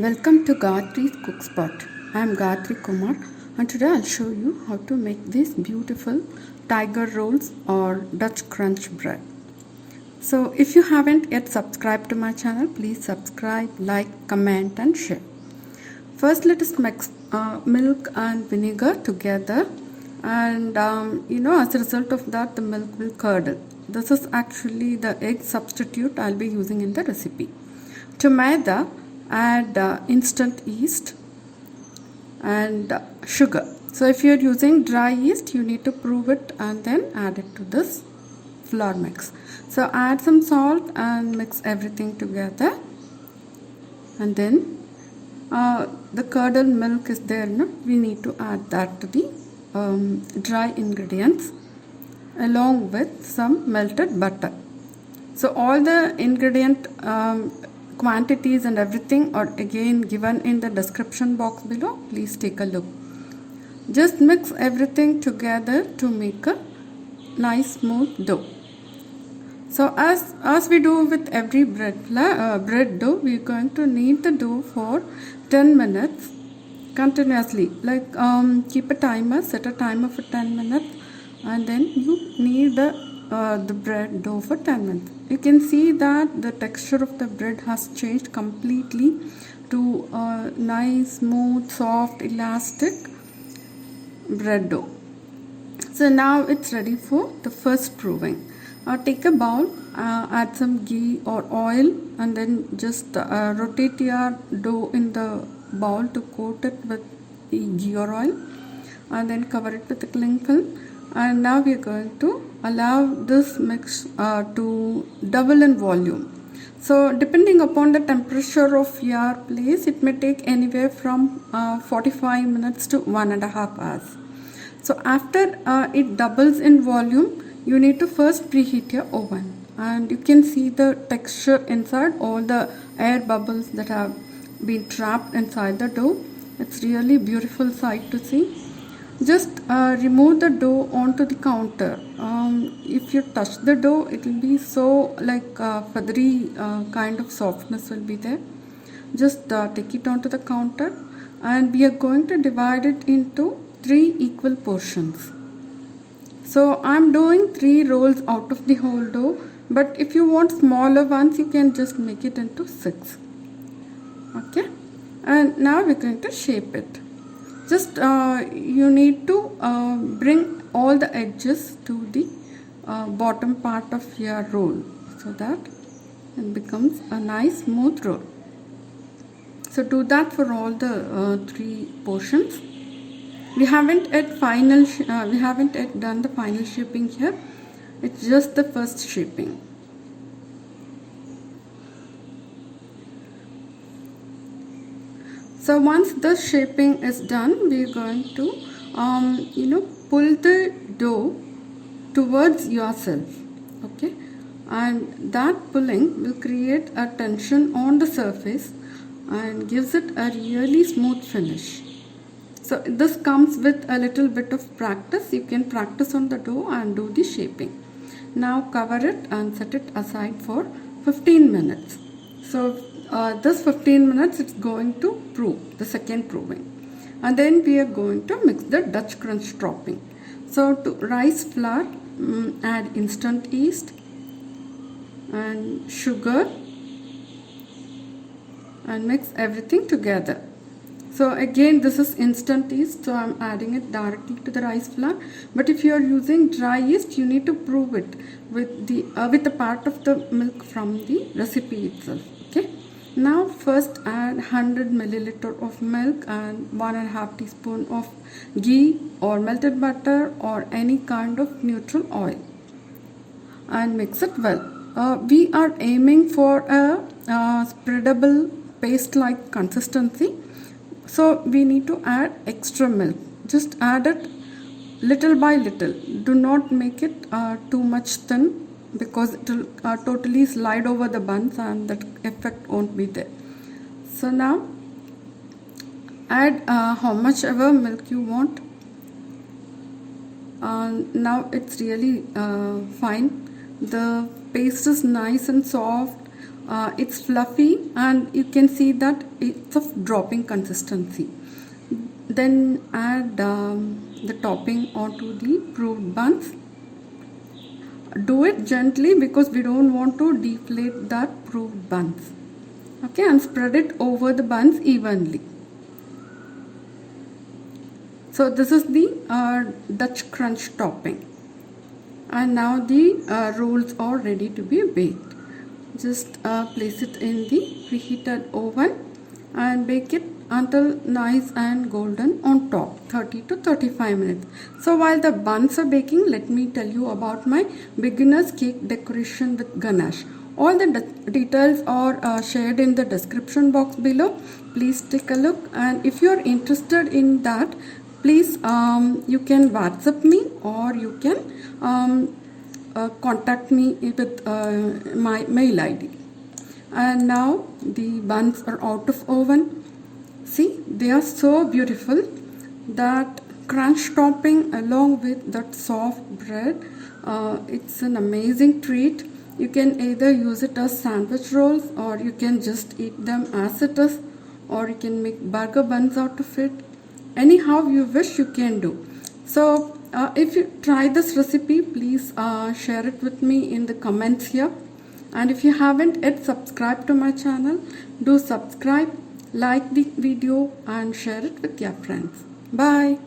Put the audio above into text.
Welcome to Gayathri's Cook Spot. I am Gayathri Kumar and today I'll show you how to make these beautiful tiger rolls or Dutch crunch bread. So if you haven't yet subscribed to my channel, please subscribe, like, comment and share. First let us mix milk and vinegar together and as a result of that the milk will curdle. This is actually the egg substitute I'll be using in the recipe. To Maida, add instant yeast and sugar. So if you are using dry yeast, you need to prove it and then add it to this flour mix. So add some salt and mix everything together, and then the curdled milk is there, no? We need to add that to the dry ingredients along with some melted butter. So all the ingredient quantities and everything are again given in the description box below. Please take a look. Just mix everything together to make a nice smooth dough. So as we do with every bread dough, we are going to knead the dough for 10 minutes continuously. Like keep a timer, set a timer for 10 minutes and then you knead the bread dough for 10 minutes. You can see that the texture of the bread has changed completely to a nice, smooth, soft, elastic bread dough. So now it's ready for the first proving. Take a bowl, add some ghee or oil and then just rotate your dough in the bowl to coat it with ghee or oil and then cover it with a cling film. And now we are going to allow this mix to double in volume. So depending upon the temperature of your place, it may take anywhere from 45 minutes to 1.5 hours. So after it doubles in volume, you need to first preheat your oven, and you can see the texture inside, all the air bubbles that have been trapped inside the dough. It's really beautiful sight to see. Just remove the dough onto the counter. If you touch the dough, it will be so like feathery kind of softness will be there. Just take it onto the counter and we are going to divide it into 3 equal portions. So I'm doing 3 rolls out of the whole dough, but if you want smaller ones, you can just make it into 6. Okay, and now we're going to shape it. Just you need to bring all the edges to the bottom part of your roll so that it becomes a nice smooth roll. So do that for all the 3 portions. We haven't yet done the final shaping here. It's just the first shaping. So once the shaping is done, we are going to pull the dough towards yourself, okay, and that pulling will create a tension on the surface and gives it a really smooth finish. So this comes with a little bit of practice. You can practice on the dough and do the shaping. Now cover it and set it aside for 15 minutes. So this 15 minutes it's going to prove the second proving, and then we are going to mix the Dutch crunch topping. So to rice flour, add instant yeast and sugar and mix everything together. So again this is instant yeast, so I'm adding it directly to the rice flour, but if you are using dry yeast, you need to prove it with the part of the milk from the recipe itself. Okay, now first add 100 milliliter of milk and 1.5 teaspoon of ghee or melted butter or any kind of neutral oil and mix it well. We are aiming for a spreadable paste like consistency, so we need to add extra milk. Just add it little by little. Do not make it too much thin because it will totally slide over the buns and that effect won't be there. So now add how much ever milk you want. Now it's really fine. The paste is nice and soft. It's fluffy and you can see that it's of dropping consistency. Then add the topping onto the proved buns. Do it gently because we don't want to deflate that proved buns. Okay, and spread it over the buns evenly. So this is the Dutch crunch topping. And now the rolls are ready to be baked. Just place it in the preheated oven and bake it until nice and golden on top, 30 to 35 minutes. So while the buns are baking, let me tell you about my beginner's cake decoration with ganache. All the details are shared in the description box below. Please take a look, and if you are interested in that, please you can WhatsApp me or you can contact me with my mail ID. And now the buns are out of oven. See, they are so beautiful. That crunch topping along with that soft bread, it's an amazing treat. You can either use it as sandwich rolls or you can just eat them as it is, or you can make burger buns out of it. Anyhow you wish, you can do. So if you try this recipe, please share it with me in the comments here. And if you haven't yet subscribed to my channel, do subscribe, like the video and share it with your friends. Bye.